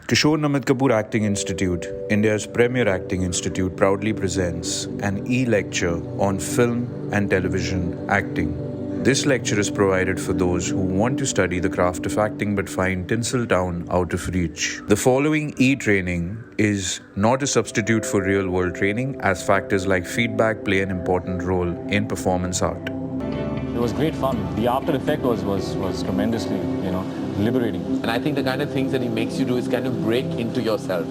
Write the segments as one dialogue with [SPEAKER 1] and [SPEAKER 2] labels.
[SPEAKER 1] Kishore Namit Kapoor Acting Institute, India's premier acting institute, proudly presents an e-lecture on film and television acting. This lecture is provided for those who want to study the craft of acting but find Tinseltown out of reach. The following e-training is not a substitute for real-world training, as factors like feedback play an important role in performance art.
[SPEAKER 2] It was great fun. The after effect was tremendously, liberating.
[SPEAKER 3] And I think the kind of things that he makes you do is kind of break into yourself.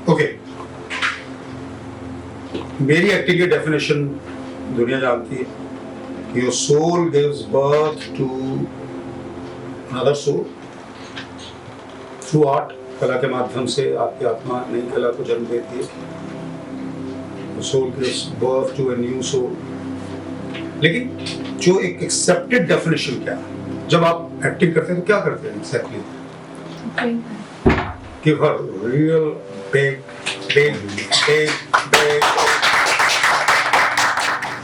[SPEAKER 4] Okay. मेरी acting की definition दुनिया जानती है. Your soul gives birth to another soul through art. कला के माध्यम से आपकी आत्मा नई कला को जन्म देती है. The soul gives birth to a new soul. लेकिन जो एक एक्सेप्टेड डेफिनेशन क्या है? जब आप एक्टिंग करते हैं तो क्या करते हैं exactly? Give her real big.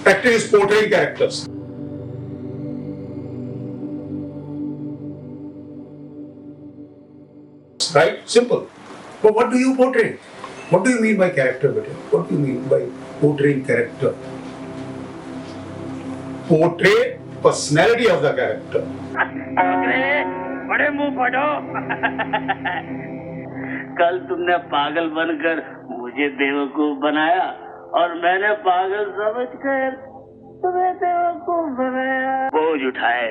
[SPEAKER 4] Acting is portraying characters. Right? Simple. But what do you portray? What do you mean by character? What do you mean by portraying character? Portray personality of the character.
[SPEAKER 5] बड़े मुंह फटो. कल तुमने पागल बनकर मुझे बेवकूफ बनाया और मैंने पागल समझकर तुम्हें बेवकूफ बनाया. बोझ उठाए,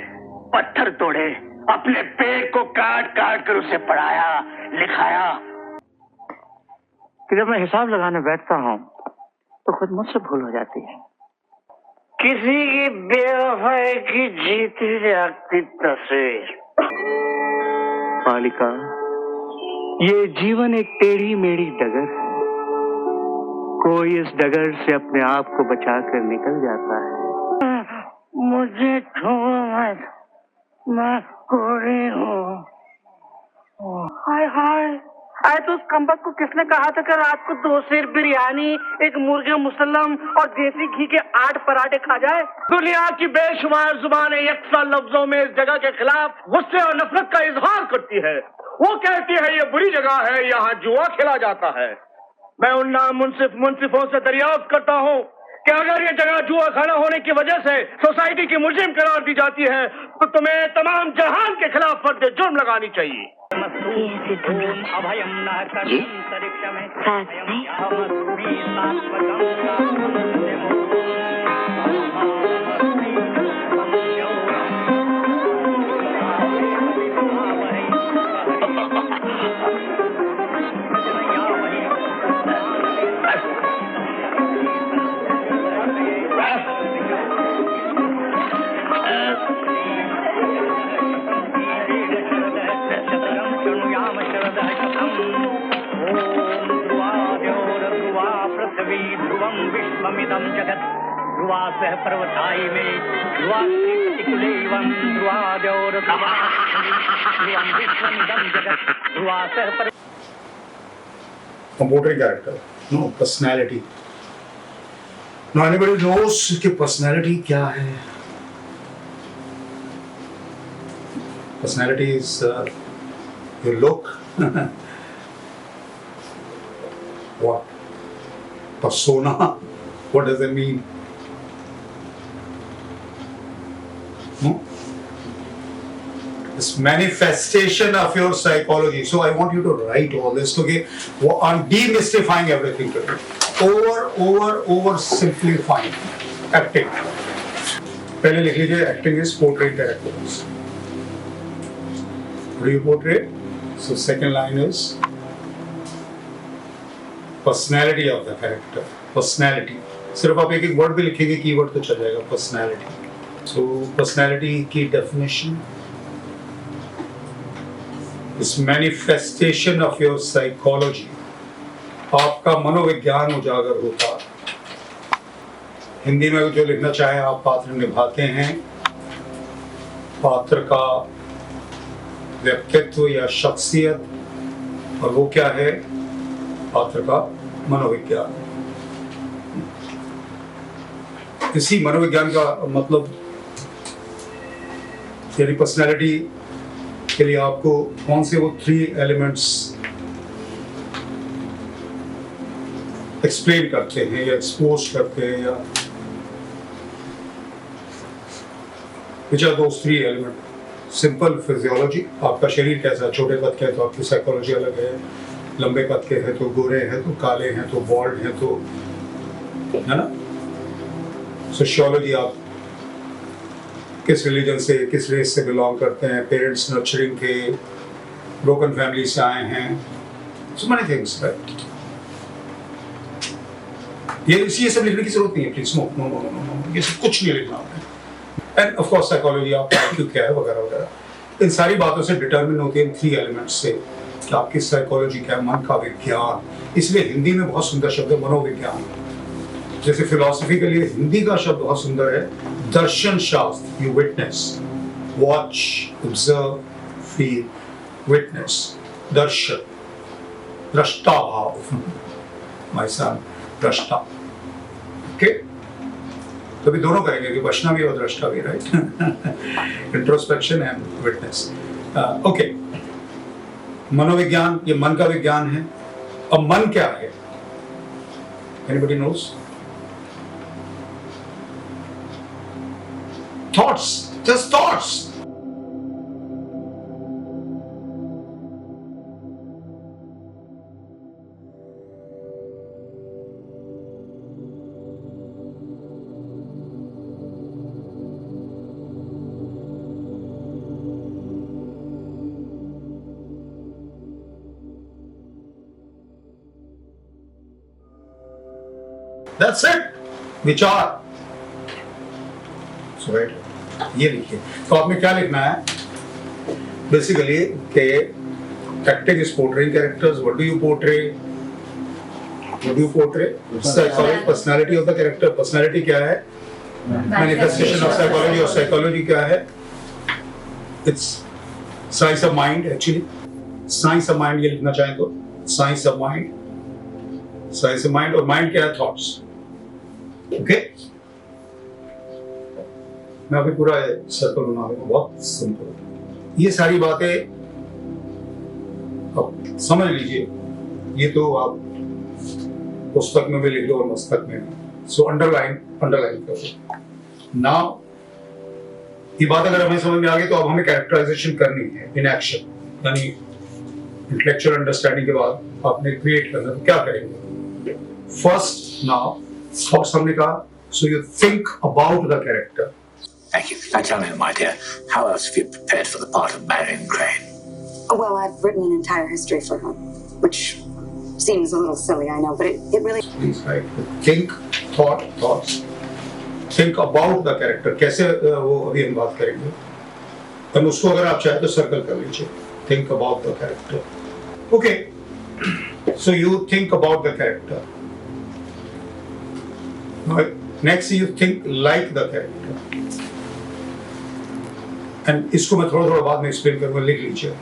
[SPEAKER 5] पत्थर तोड़े, अपने पेट को काट काट कर उसे पढ़ाया, लिखाया. कि जब मैं हिसाब लगाने बैठता हूँ तो खुद मुझसे भूल हो जाती है. किसी की बेवफाई की जीती जागती तस्वीर. बालिका, ये जीवन एक टेढ़ी मेढ़ी डगर है. कोई इस डगर से अपने आप को बचाकर निकल जाता है. मुझे छुओ मत, मैं कोड़ी हूँ. हाय हाय, आए तो उस कम्बक को किसने कहा था कि रात को 2 सेर बिरयानी, एक मुर्गे मुसल्लम और देसी घी के 8 पराठे खा जाए. दुनिया की बेशुमार जुबानें यकसा लफ्जों में इस जगह के खिलाफ गुस्से और नफरत का इजहार करती है. वो कहती है ये बुरी जगह है, यहाँ जुआ खेला जाता है. मैं उन मुंसिफों से दरियाफ्त करता हूँ कि अगर ये जगह जुआ खाना होने की वजह से सोसाइटी की मुजरिम करार दी जाती है तो तुम्हें तमाम जहान के खिलाफ फर्द जुर्म लगानी चाहिए.
[SPEAKER 6] विश्वमिदं जगत् ध्रुवासः पर्वताय मे ध्रुवास्त्रिकुलेवं ध्रुवाद्योर ध्रुवं विश्वमिदं जगत् ध्रुवासः.
[SPEAKER 4] Portraying character, no personality. Now anybody knows कि personality क्या है? Personality is your look. What? Persona. What does it mean? No? It's manifestation of your psychology. So I want you to write all this. Okay? I'm demystifying everything today. Over simplifying acting. पहले लिख लीजिए, acting is portraying characters. What do you portray? So second line is personality of the character. Personality. सिर्फ आप एक word भी लिखेंगे, keyword तो चल जाएगा. Personality. So personality की definition is manifestation of your psychology. आपका मनोविज्ञान उजागर होता है. हिंदी में जो लिखना चाहे आप, पात्र निभाते हैं, पात्र का व्यक्तित्व या शख्सियत, और वो क्या है? पात्र का मनोविज्ञान. इसी मनोविज्ञान का मतलब यानी पर्सनैलिटी के लिए आपको कौन से वो 3 एलिमेंट्स एक्सप्लेन करते हैं या एक्सपोज करते हैं, या which are those 3 element? Simple physiology, आपका शरीर कैसा, छोटे कद के है तो आपकी साइकोलॉजी अलग है, लंबे कद के हैं तो गोरे हैं तो काले हैं तो बॉल्ड हैं तो, है ना? सोशियोलॉजी, आप किस रिलीजन से, किस रेस से बिलोंग करते हैं, पेरेंट्स नर्चरिंग थे, ब्रोकन फैमिली से आए हैं, सो मेनी थिंग्स, राइट? ये सब लिखने की जरूरत नहीं है, please, no no no no no, ये सब कुछ नहीं लिखना आपने। एंड ऑफ कोर्स साइकोलॉजी, आपका IQ क्या है वगैरह वगैरह, इन सारी बातों से डिटरमिन होती है इन 3 एलिमेंट्स से कि आपकी साइकोलॉजी क्या है, मन का विज्ञान। इसलिए हिंदी में बहुत सुंदर शब्द है मनोविज्ञान। जैसे फिलॉसफी के लिए हिंदी का शब्द बहुत सुंदर है दर्शन शास्त्र, you witness, watch, observe, feel, witness, दर्शन, दृष्टा भाव, माय सन, दृष्टा, ओके? तो भी दोनों करेंगे कि बचना भी और दृष्टा भी, right? Introspection and witness, okay. मनोविज्ञान, ये मन का विज्ञान है। अब मन क्या है? Anybody knows? Thoughts, just thoughts. That's it. विचार। So right. ये लिखिए। तो आपने क्या लिखना है? बेसिकली के acting is portraying characters, what do you portray? What do you portray? Psychology, personality of the character. Personality क्या है? Manifestation of psychology. और साइकोलॉजी क्या है? It's science of mind, actually science of mind ये लिखना चाहें तो science of mind, science of mind. और माइंड क्या है? Thoughts, okay? मैं अभी पूरा सर्कल बना रहा हूँ, बहुत सिंपल। ये सारी बातें अब समझ लीजिए, ये तो आप पुस्तक में भी लिख लो और मस्तक में। सो अंडरलाइन करो। नाउ ये बात अगर हमें समझ में आ गई तो अब हमें कैरेक्टराइजेशन करनी है इन एक्शन, यानी इंटेलेक्चुअल अंडरस्टैंडिंग के बाद आपने क्रिएट करना। तो क्या करेंगे? फर्स्ट, नाउ थॉट्स हमने कहा, so you think about the character.
[SPEAKER 7] Thank you. Now tell me, my dear, how else have you prepared for the part of Marion Crane?
[SPEAKER 8] Well, I've written an entire history for her, which seems a little silly, I know, but it really...
[SPEAKER 4] Please, right. Think, thoughts. Think about the character. कैसे वो अभी हम बात करेंगे। हम उसको अगर आप चाहे तो सर्कल कर लीजिए। Think about the character. Okay. So you think about the character. Now, next you think like the character. And इसको मैं थोड़ा बाद में एक्सप्लेन करूंगा, लिख लीजिए।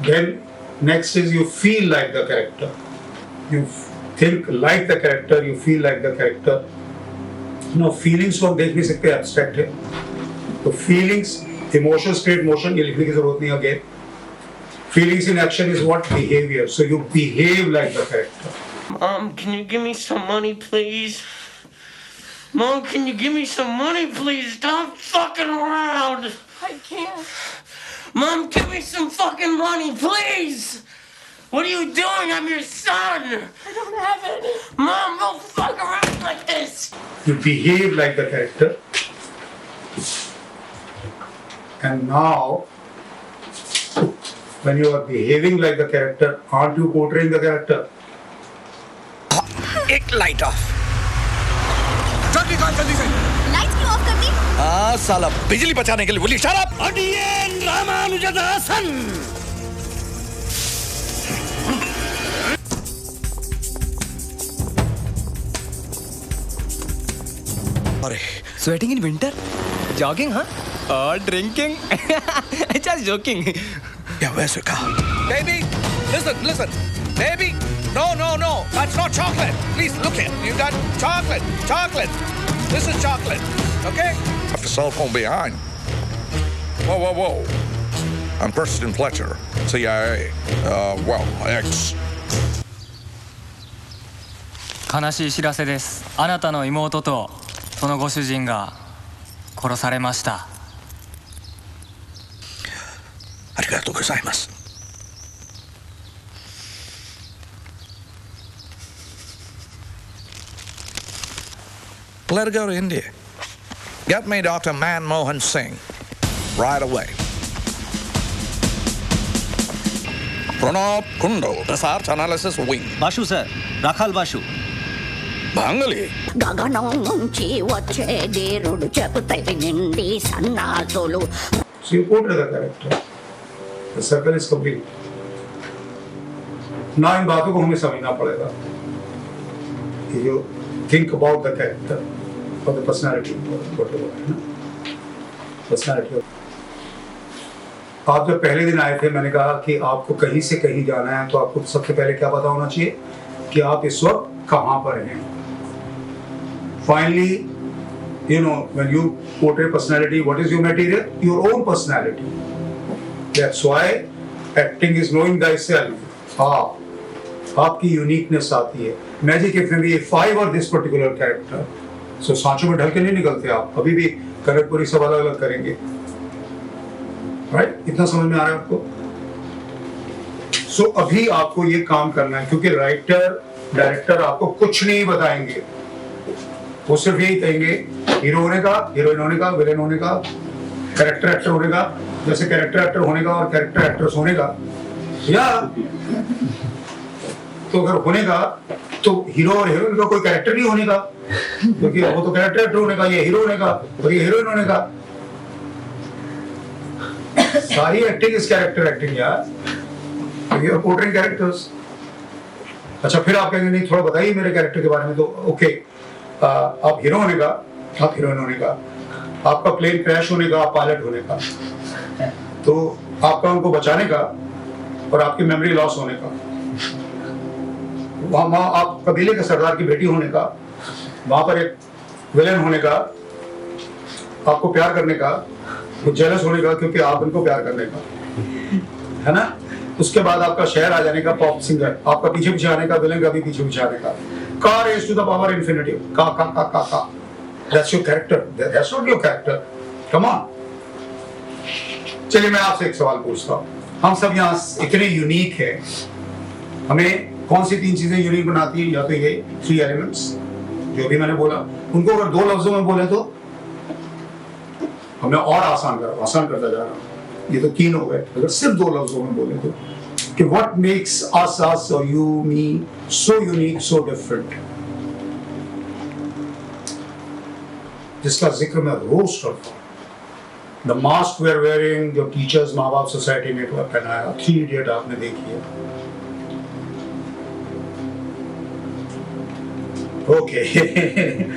[SPEAKER 4] Then next is you feel like the character. You think like the character, you feel like the character. Now feelings को हम देख नहीं सकते, abstract है। तो feelings, emotions create motion, ये लिखने की जरूरत नहीं। Again, feelings in action is what? Behavior. So you behave like the character.
[SPEAKER 9] Mom, can you give me some money, please? Mom, can you give me some money, please? Stop fucking around. I can't. Mom, give me some fucking money, please. What are you doing? I'm your son. I don't have any. Mom, don't fuck around like this.
[SPEAKER 4] You behave like the character. And now, when you are behaving like the character, aren't you portraying the character?
[SPEAKER 10] एक light of. जल्दी कर, जल्दी से।
[SPEAKER 11] Lights क्यों of कर दी?
[SPEAKER 10] हाँ साला, बिजली बचाने के लिए बोली। Shut up. अडियन रामानुजदासन। अरे
[SPEAKER 12] स्वेटिंग इन विंटर, जॉगिंग, हाँ, और ड्रिंकिंग। Just joking.
[SPEAKER 10] या वैसे कहा। Baby, listen, baby. No, that's not chocolate. Please look here. You got chocolate. This is chocolate. Okay? Have to cell phone behind. Whoa. I'm Preston Fletcher, CIA. X.
[SPEAKER 12] 悲しい知らせです。あなたの妹とそのご主人が殺されました。
[SPEAKER 10] ありがとうございます。Let her go to India. Get me Dr. Manmohan Singh right away. Pranab Kundo, Research Analysis Wing.
[SPEAKER 11] Bashu sir, Rakhal Bashu.
[SPEAKER 10] Bangali.
[SPEAKER 4] So you portray the character. The circle is complete. ना इन बातों को हमें समझना पड़ेगा कि you think about the character or the personality, whatever है ना, personality. आप जब पहले दिन आए थे मैंने कहा कि आपको कहीं से कहीं जाना है तो आपको सबसे पहले क्या पता होना चाहिए कि आप इस वक्त कहाँ पर हैं. Finally, you know, when you portray personality, what is your material? Your own personality. That's why acting is knowing thyself. हाँ, आपकी यूनिकनेस आती है. Magic if if I were this particular character, so सांचों में ढल के नहीं निकलते आप. अभी भी कनकपुरी सब अलग अलग करेंगे. Right? इतना समझ में आ रहा है आपको? So अभी आपको ये काम करना है क्योंकि राइटर, डायरेक्टर आपको कुछ नहीं बताएंगे. वो सिर्फ यही कहेंगे हीरो होने का, हीरोइन होने का, विलेन होने का, कैरेक्टर एक्टर होने का. जैसे कैरेक्टर एक्टर होने का और कैरेक्टर एक्ट्रेस होने का, या तो अगर होने का तो हीरो और हीरोइन का कोई कैरेक्टर नहीं होने का, क्योंकि वो तो कैरेक्टर एक्टर होने का, ये हीरो होने का और ये हीरोइन होने का. सारी एक्टिंग इज कैरेक्टर एक्टिंग यार. You are portraying characters. अच्छा फिर आप कहेंगे नहीं थोड़ा बताइए मेरे कैरेक्टर के बारे में. तो ओके, आप हीरो होने का, आप हीरोइन होने का, आपका प्लेन क्रैश होने का, आप पायलट होने का, तो आपका उनको बचाने का और आपकी मेमोरी लॉस होने का, वहां आप कबीले के सरदार की बेटी होने का, वहां पर एक विलेन होने का, आपको प्यार करने का, वो जेलस होने का क्योंकि आप उनको प्यार करने का, है ना. उसके बाद आपका शहर आ जाने का, पॉप सिंगर, आपका पीछे पीछे आने का, विलेन का भी पीछे पीछे आने का. कार raise to the power infinity. का. That's your character. That's not your character. Come on. चलिए मैं आपसे एक सवाल पूछता हूँ. हम सब यहाँ इतने यूनिक हैं. हमें कौन सी 3 चीजें यूनिक बनाती है? या तो ये 3 एलिमेंट्स जो भी मैंने बोला, उनको अगर 2 लफ्जों में बोले तो हमें और आसान करता जा रहा हूँ. ये तो 3 हो गए. अगर सिर्फ 2 लफ्जों में बोले तो कि what makes us or you, me so unique, so different, जिसका जिक्र मैं रोज करता हूँ. The mask we are wearing, जो टीचर्स माँ बाप सोसाइटी ने पहनाया, 3 इडियट आपने देखी है. ओके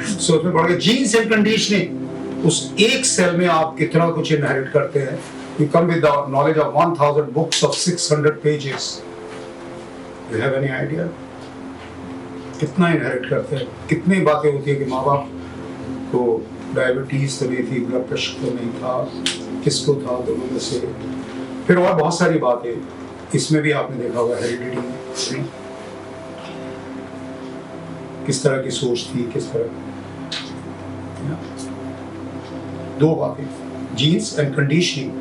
[SPEAKER 4] सो उसमें पढ़ के जीन्स एंड कंडीशनिंग. उस एक सेल में आप कितना कुछ इनहेरिट करते हैं. You come with the knowledge of 1000 books of 600 pages. You have any idea? कितना इनहेरिट करते हैं. कितनी बातें होती है कि माँ बाप को डायबिटीज तो नहीं थी, ब्लड प्रेशर तो नहीं था, किसको था, दोनों में से. फिर और बहुत सारी बातें इसमें भी आपने देखा होगा. हेरिडिटी, किस तरह की सोच थी, किस तरह. 2 बातें, जीन्स एंड कंडीशनिंग.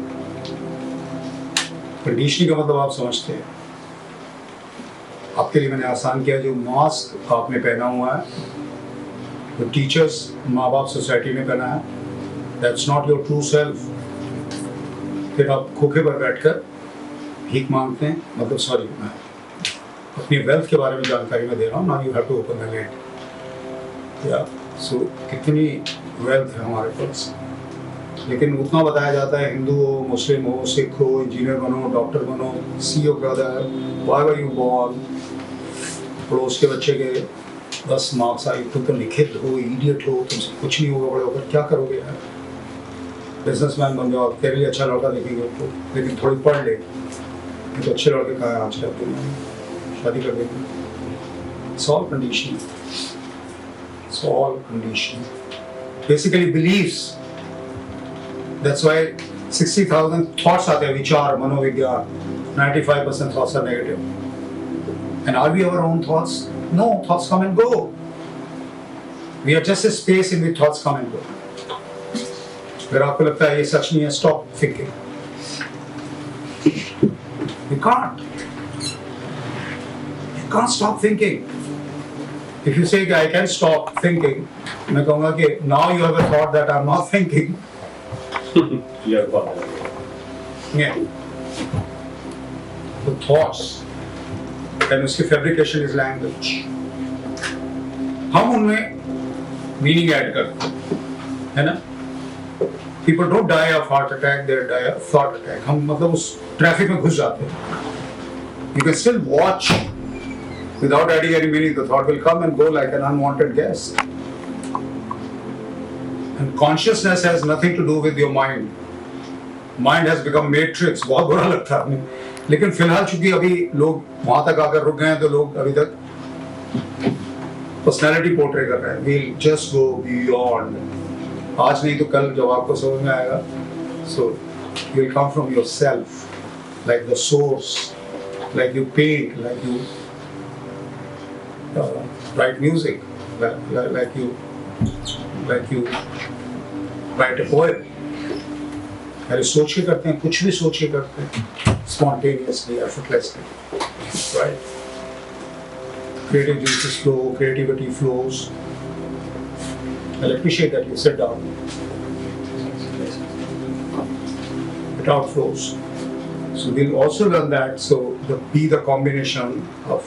[SPEAKER 4] कंडीशनिंग का मतलब आप समझते हैं. आपके लिए मैंने आसान किया. जो मास्क आपने पहना हुआ है, जो टीचर्स माँ बाप सोसाइटी ने पहना है, that's not your true self. फिर आप खोखे पर बैठकर भीख मांगते हैं. मतलब सॉरी, मैं अपनी वेल्थ के बारे में जानकारी में दे रहा हूँ. Now you have to open the lid. या सो कितनी वेल्थ है हमारे पास, लेकिन उतना बताया जाता है हिंदू हो, मुस्लिम हो, सिख हो, इंजीनियर बनो, डॉक्टर बनो, CEO brother, why were you born. पड़ोस के बच्चे के 10 मार्क्स आए, तुम तो निखिल हो, इडियट हो, तुमसे कुछ नहीं होगा, बड़े होकर क्या करोगे यार. बिजनेसमैन बन जाओ, तेरे लिए अच्छा लड़का देखेंगे उनको, लेकिन थोड़ी पढ़ ले. तो अच्छे लड़के कहाँ हैं आज तक, शादी कर देंगे. It's all conditioning. It's all conditioning. Basically beliefs. That's why 60,000 thoughts आते हैं, विचार, मनोविज्ञान. 95% thoughts are negative. And are we our own thoughts? No, thoughts come and go. We are just a space in which thoughts come and go. अगर आपको लगता है ये सच नहीं है, stop thinking. You can't. You can't stop thinking. If you say I can stop thinking, मैं कहूँगा कि now you have a thought that I'm not thinking. Yeah. The thoughts. And उसकी fabrication is language. हम उनमें meaning add करते हैं, है ना? People don't die of heart attack, they die of thought attack. हम मतलब उस ट्रैफिक में घुस जाते हैं. You can still watch without adding any meaning. The thought will come and go like an unwanted guest. And consciousness has nothing to do with your mind. Mind has become matrix. बहुत बुरा लगता है हमें. लेकिन फिलहाल चूंकि अभी लोग वहां तक आकर रुक गए हैं, तो लोग अभी तक पर्सनैलिटी पोर्ट्रे कर रहे हैं. We'll just go beyond. आज नहीं तो कल जब आपको समझ में आएगा, so you will come from yourself, like the source, like you paint, like you write music, like you write a poem. अरे सोच के करते हैं, कुछ भी सोच के करते हैं, spontaneously, effortlessly, right? Creative juices flow, creativity flows. I'll appreciate that you sit down. It outflows. So we'll also learn that. So be the combination of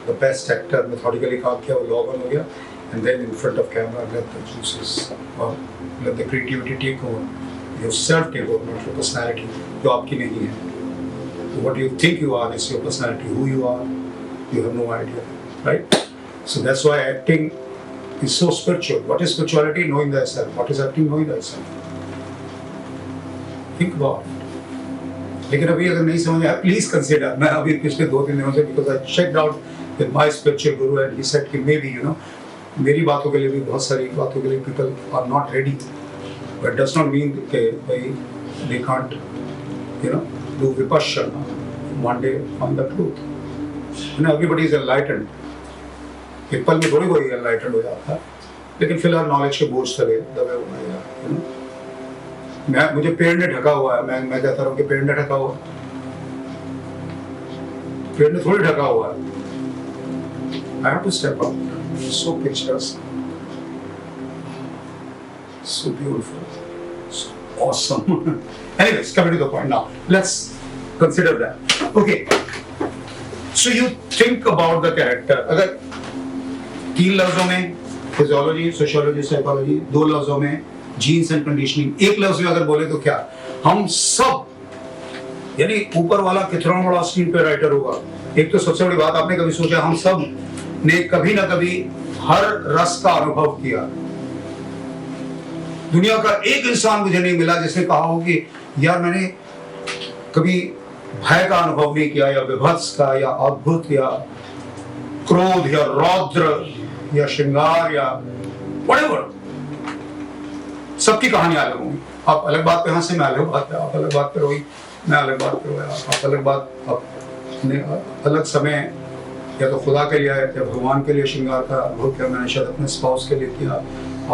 [SPEAKER 4] the best actor, methodically काम किया, वो log on हो गया, and then in front of camera let the juices or let the creativity take over. Yourself take over, not your personality, जो आपकी नहीं है. What you think you are is your personality. Who you are, you have no idea, right? So that's why acting is so spiritual. What is spirituality? Knowing thyself. What is acting? Knowing thyself. Think about it. लेकिन अभी अगर नहीं समझ आया, please consider. मैं अभी पिछले 2-3 दिनों से, because I checked out with my spiritual guru and he said कि maybe मेरी बातों के लिए भी, बहुत सारी बातों के लिए people are not ready. But it does not mean कि भाई they can't do vipassana. One day find the truth. Everybody is enlightened. एक पल में थोड़ी कोई एनलाइटेंड हो जाता है, लेकिन फिलहाल नॉलेज के बोझ तले दबे हुए हैं. मुझे पेड़ ने ढका हुआ है, मैं कहता हूँ कि पेड़ ने ढका हुआ, पेड़ ने थोड़ी ढका हुआ है. I have to step up. So picturesque, so beautiful, so awesome. Anyways, coming to the point now. Let's consider that. Okay. So you think about the character. अगर 3 लफ्जों में फिजियोलॉजी, सोशियोलॉजी, साइकोलॉजी, 2 लफ्जों में जीन्स एंड कंडीशनिंग, 1 लफ्ज में अगर बोले तो क्या? हम सब, यानी ऊपर वाला कितना बड़ा स्क्रीन पे राइटर होगा. एक तो सबसे बड़ी बात, आपने कभी सोचा हम सब ने कभी ना कभी हर रस का अनुभव किया? दुनिया का एक इंसान मुझे नहीं मिला जिसने कहा हो कि यार मैंने कभी भय का अनुभव नहीं किया, या विभत्स का, या अद्भुत, या क्रोध, या रौद्र, या श्रृंगार, या whatever. सबकी कहानी अलग होंगी. आप अलग बात पे हंसे, मैं अलग बात पे, आप अलग बात पे रोई, मैं अलग बात पे रोया, आप अलग बात, अपने अलग समय, या तो खुदा के लिए या भगवान के लिए श्रृंगार का अनुभव किया. मैंने शायद अपने स्पाउस के लिए किया,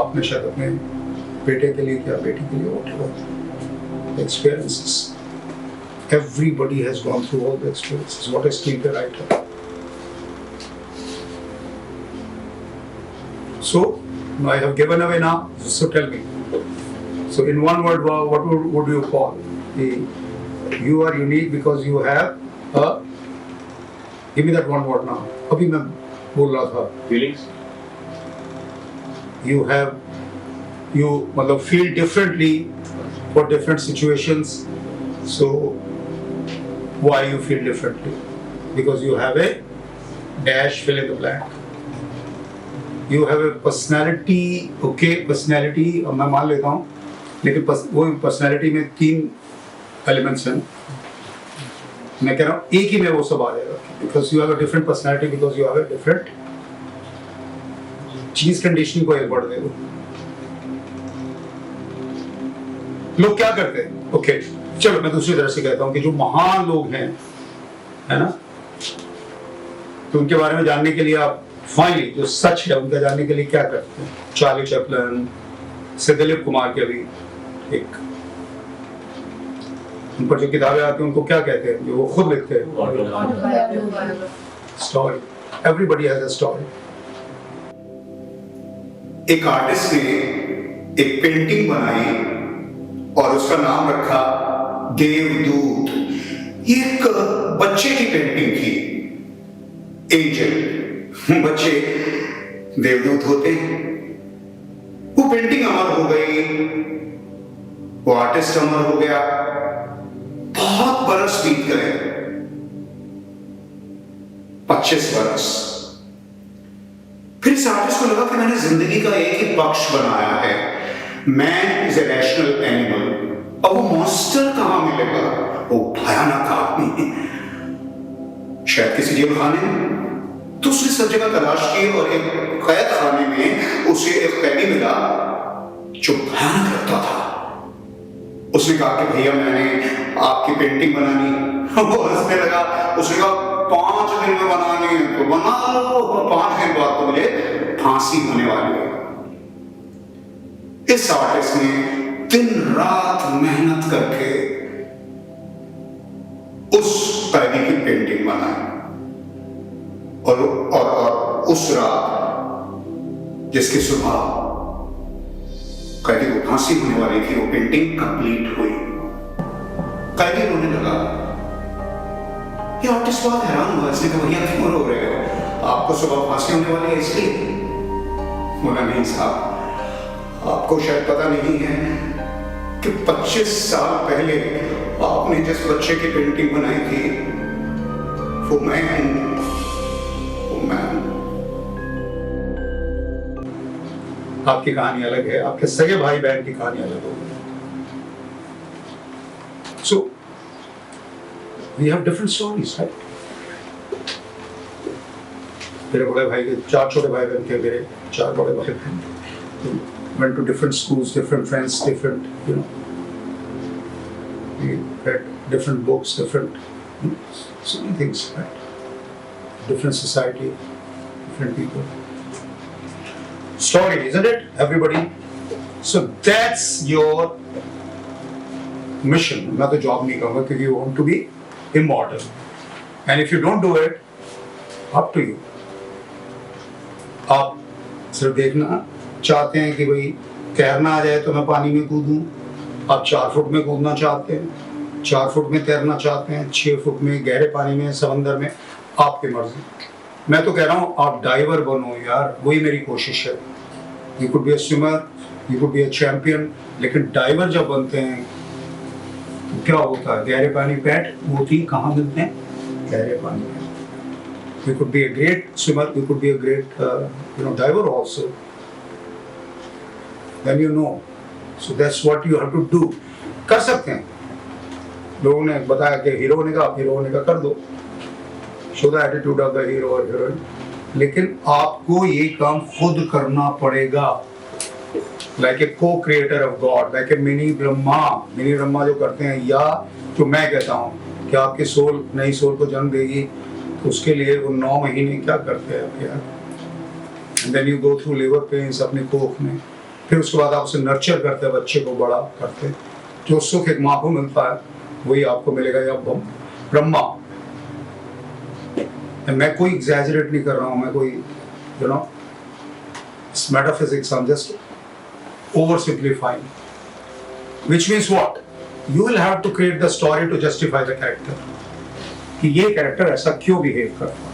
[SPEAKER 4] आपने शायद अपने बेटे के लिए किया, बेटी के लिए, whatever. Experiences. Everybody has gone through all the experiences. What is screenwriter? So I have given away now. So tell me. So in one word, what would you call? You are unique because you have a. Give me that one word now. अभी मैं बोल रहा था.
[SPEAKER 3] Feelings.
[SPEAKER 4] You मतलब feel differently for different situations. So why you feel differently? Because you have a dash, fill in the blank. You have a personality, okay, personality, अब मैं मान लेता हूँ, लेकिन वो personality में 3 elements हैं. मैं कह रहा हूँ एक ही में वो सब आ जाएगा. Because you have a different personality, because you have a different चीज कंडीशनिंग को एक बढ़ दे दो. लोग क्या करते हैं? ओके, चलो मैं दूसरी तरह से कहता हूं कि जो महान लोग हैं, है ना, तो उनके बारे में जानने के लिए आप फाइनली जो सच है उनका जानने के लिए क्या करते हैं? चार्ली चैपलिन से दिलीप कुमार के अभी एक उन पर जो किताबें आती हैं उनको क्या कहते हैं, जो वो खुद लिखते हैं? Story. Everybody has a story.
[SPEAKER 13] एक आर्टिस्ट ने एक पेंटिंग बनाई और उसका नाम रखा देवदूत। ये एक बच्चे की पेंटिंग थी, एंजल। बच्चे देवदूत होते हैं। वो पेंटिंग अमर हो गई, वो आर्टिस्ट अमर हो गया। बहुत बरस बीत गए, 25 बरस। फिर इस आर्टिस्ट को लगा कि मैंने जिंदगी का एक ही पक्ष बनाया है, man is a rational animal. अब वो मॉन्स्टर कहां मिलेगा? वो भयानक आदमी है, शायद किसी जेल खाने में। तो उसने सब जगह तलाश की और एक कैद खाने में उसे एक कैदी मिला जो भयानक लगता था। उसने कहा कि भैया मैंने आपकी पेंटिंग बनानी। वो हंसने लगा। उसने कहा 5 दिन में बनानी है तो बना लो, 5 दिन बाद तो मुझे फांसी होने वाली है। इस आर्टिस्ट ने दिन रात मेहनत करके उस कैदी की पेंटिंग बनाई और उस रात जिसकी सुबह कैदी को फांसी होने वाली थी, वो पेंटिंग कंप्लीट हुई। कैदी रोने लगा। ये आर्टिस्ट बहुत हैरान हुआ। इसने कहा भैया क्यों रो रहे हो? आपको सुबह फांसी होने वाली है इसलिए? बोला नहीं साहब, आपको शायद पता नहीं है कि 25 साल पहले आपने जिस बच्चे की पेंटिंग बनाई थी वो मैं हूं।
[SPEAKER 4] आपकी कहानी अलग है, आपके सगे भाई बहन की कहानी अलग होगी। So we have different stories, right? मेरे बड़े भाई के 4 छोटे भाई बहन थे, मेरे 4 बड़े भाई बहन थे। Went to different schools, different friends, different, you know. We read different books, different, you know, so many things, right? Different society, different people. Story, isn't it, everybody? So that's your mission. मैं तो job नहीं कहूँगा क्योंकि you want to be immortal. And if you don't do it, up to you. आप सिर्फ देखना चाहते हैं कि भाई तैरना आ जाए तो मैं पानी में कूदूं। आप 4 फुट में कूदना चाहते हैं, 4 फुट में तैरना चाहते हैं, 6 फुट में गहरे पानी में, समंदर में, आपकी मर्जी। मैं तो कह रहा हूँ आप डाइवर बनो यार, वही मेरी कोशिश है। You could be a swimmer, you could be a champion, लेकिन डाइवर जब बनते हैं तो क्या होता है? गहरे पानी पैट मोती कहाँ मिलते हैं? गहरे पानी में। You could be a great swimmer, you could be a great diver also. Then you know. So that's what you have to do. कर सकते हैं। लोगों ने बताया कि हीरो होने का, आप हीरो होने का कर दो। Show the attitude of the hero or heroine. लेकिन आपको ये काम खुद करना पड़ेगा। Like a co-creator of God, like a mini Brahma जो करते हैं, या जो मैं कहता हूँ कि आपकी सोल नई सोल को जन्म देगी, तो उसके लिए वो 9 महीने क्या करते हैं आप यार? And then you go through labor pains अपने कोख में, फिर उसके बाद आप उसे नर्चर करते हैं, बच्चे को बड़ा करते हैं। जो सुख एक माँ को मिलता है वही आपको मिलेगा या ब्रह्मा। मैं कोई एग्जैजरेट नहीं कर रहा हूँ, मैं कोई metaphysics, I'm just oversimplifying. Which means what? You will have to create the story to justify the character. कि ये कैरेक्टर ऐसा क्यों बिहेव करता है।